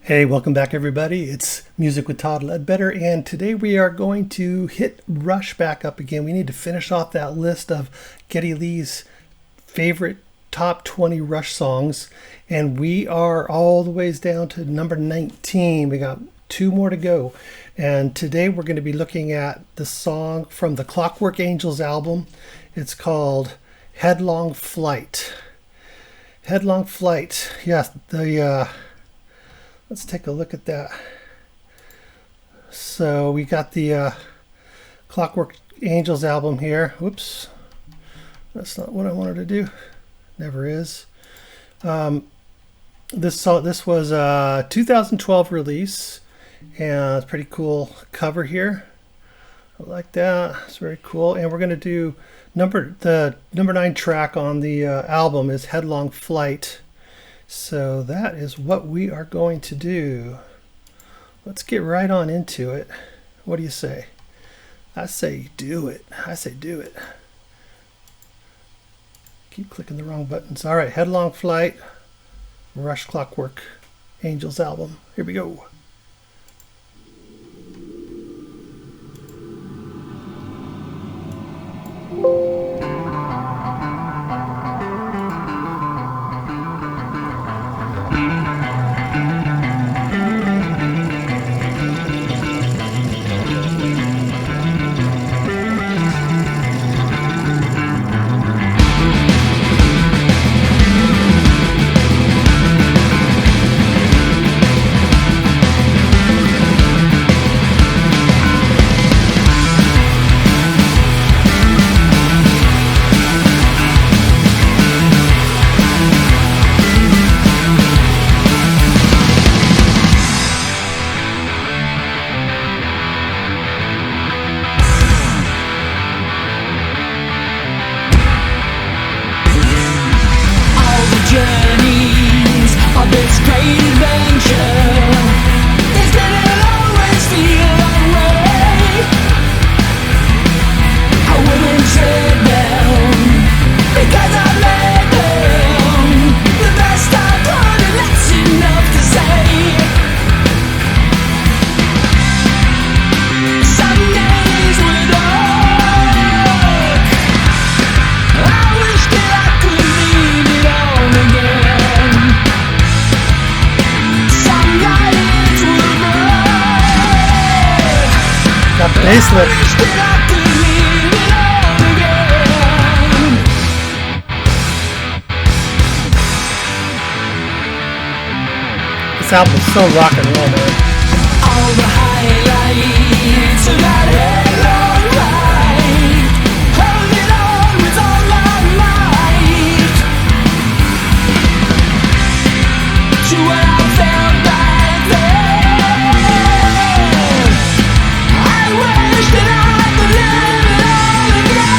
Hey, welcome back everybody. It's Music with Todd Ledbetter, and today we are going to hit Rush back up again. We need to finish off that list of Geddy Lee's favorite top 20 Rush songs, and we are all the ways down to number 19. We got two more to go, and today we're going to be looking at the song from the Clockwork Angels album. It's called Headlong Flight. Headlong Flight. Yes, let's take a look at that. So we got the Clockwork Angels album here. Whoops, that's not what I wanted to do. Never is. This was a 2012 release, and it's a pretty cool cover here. I like that. It's very cool. And we're gonna do the number 9 track on the album is Headlong Flight. So that is what we are going to do. Let's get right on into it. What do you say? I say do it. I say do it. Keep clicking the wrong buttons. All right, Headlong Flight, Rush Clockwork Angels album. Here we go. Bass lift. This album is so rock and roll, man. All the highlights of that headlong ride, holding on with all my might to what I felt back then. I wish that I could live it all again.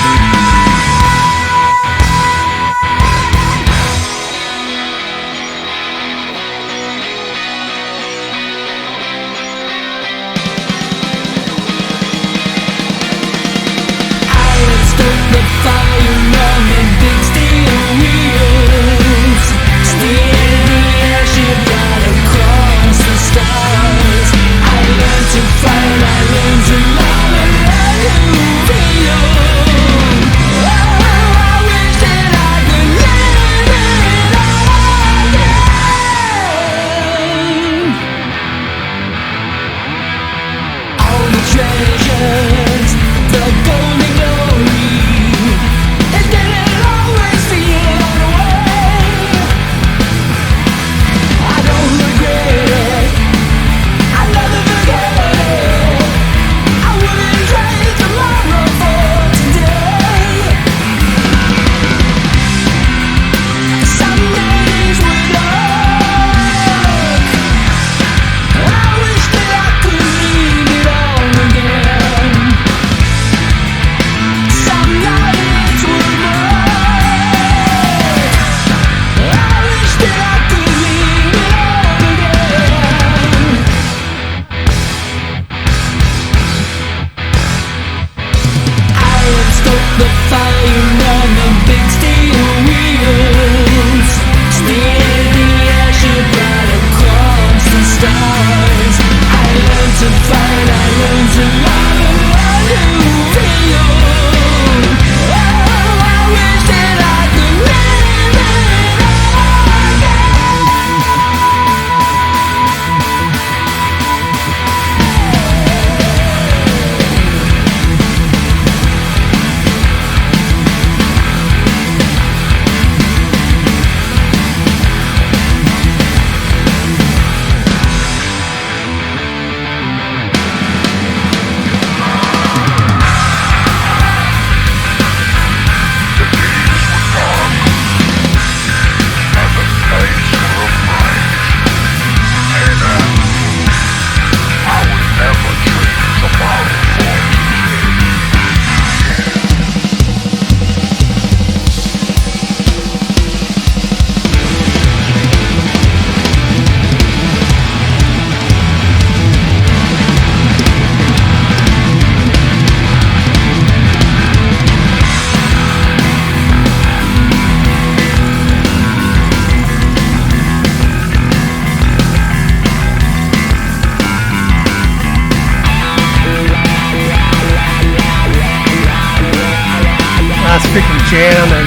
jamming.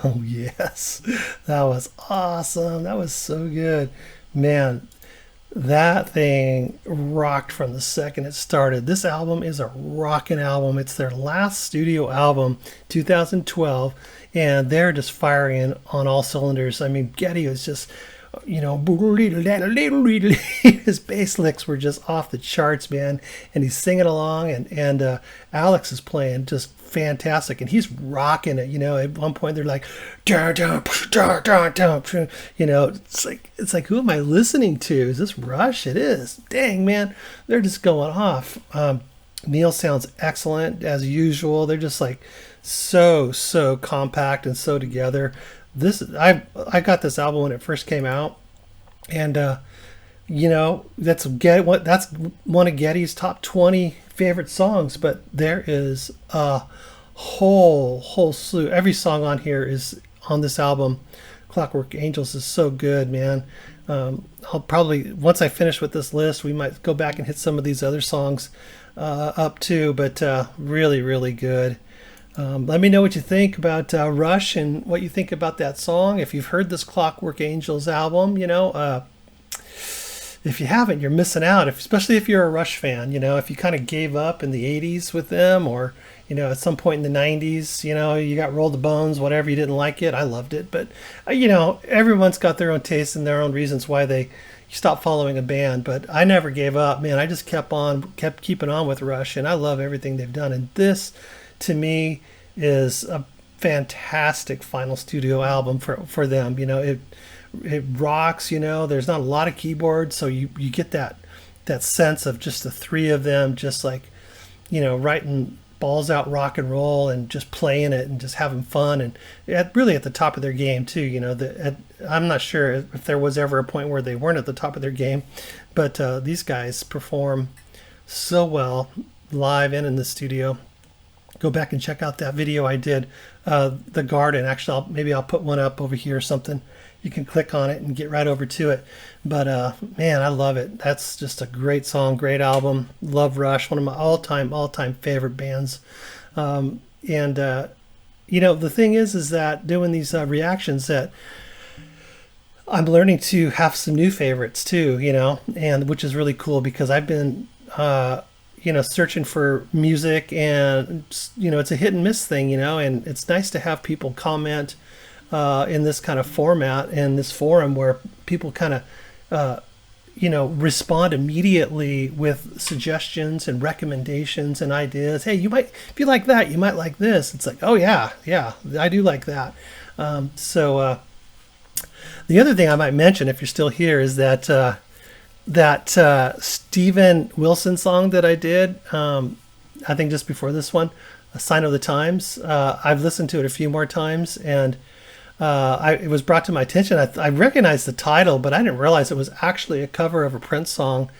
Oh, yes. That was awesome. That was so good. Man, that thing rocked from the second it started. This album is a rocking album. It's their last studio album, 2012, and they're just firing on all cylinders. I mean, Geddy was just, you know, his bass licks were just off the charts, man. And he's singing along, and Alex is playing just fantastic, and he's rocking it. You know, at one point they're like, dun, dun, dun, dun, dun, you know, it's like, who am I listening to? Is this Rush? It is. Dang, man, they're just going off. Neil sounds excellent as usual. They're just like so compact and so together. I got this album when it first came out, and you know, that's one of Geddy's top 20 favorite songs. But there is a whole slew. Every song on here is on this album. Clockwork Angels is so good, man. I'll probably, once I finish with this list, we might go back and hit some of these other songs up too. But really good. Let me know what you think about Rush and what you think about that song. If you've heard this Clockwork Angels album, you know, if you haven't, you're missing out, especially if you're a Rush fan. You know, if you kind of gave up in the 80s with them, or, you know, at some point in the 90s, you know, you got Roll the Bones, whatever, you didn't like it. I loved it. But, you know, everyone's got their own tastes and their own reasons why they stop following a band. But I never gave up, man. I just kept keeping on with Rush, and I love everything they've done. And this, to me, is a fantastic final studio album for them. You know, it rocks. You know, there's not a lot of keyboards, so you get that sense of just the three of them, just like, you know, writing balls out rock and roll and just playing it and just having fun, and really at the top of their game too. You know, I'm not sure if there was ever a point where they weren't at the top of their game, but these guys perform so well live and in the studio. Go back and check out that video I did, The Garden. Actually, maybe I'll put one up over here or something. You can click on it and get right over to it. But man, I love it. That's just a great song, great album. Love Rush, one of my all-time favorite bands. You know, the thing is that doing these reactions, that I'm learning to have some new favorites too, you know, and which is really cool, because I've been you know, searching for music, and, you know, it's a hit and miss thing, you know, and it's nice to have people comment in this kind of format and this forum where people kind of respond immediately with suggestions and recommendations and ideas. Hey, you might, if you like that, you might like this. It's like, oh yeah, I do like that. So the other thing I might mention, if you're still here, is that Steven Wilson song that I did, I think just before this one, A Sign of the Times. I've listened to it a few more times, and it was brought to my attention. I recognized the title, but I didn't realize it was actually a cover of a Prince song.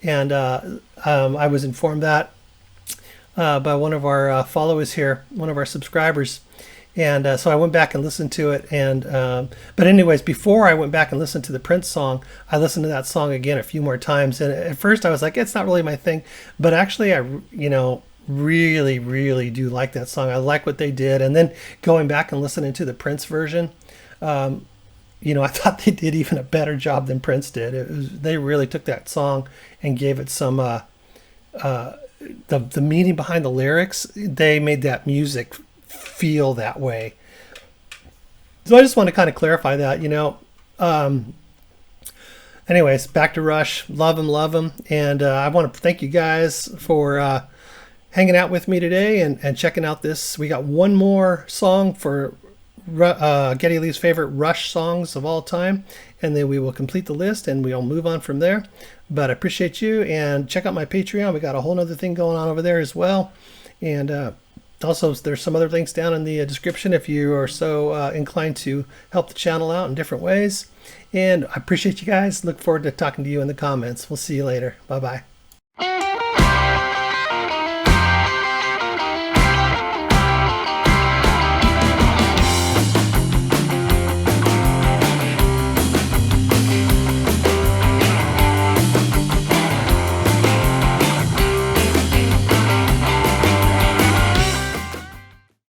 And I was informed that by one of our followers here, one of our subscribers. And so I went back and listened to it. And but anyways, before I went back and listened to the Prince song, I listened to that song again a few more times. And at first I was like, it's not really my thing. But actually, I really, really do like that song. I like what they did. And then going back and listening to the Prince version, I thought they did even a better job than Prince did. They really took that song and gave it some the meaning behind the lyrics. They made that music feel that way. So I just want to kind of clarify that, anyways, back to Rush. Love them. And I want to thank you guys for hanging out with me today and checking out this. We got one more song for Geddy Lee's favorite Rush songs of all time, and then we will complete the list and we'll move on from there. But I appreciate you, and check out my Patreon. We got a whole nother thing going on over there as well. And also, there's some other links down in the description if you are so inclined to help the channel out in different ways. And I appreciate you guys. Look forward to talking to you in the comments. We'll see you later. Bye-bye.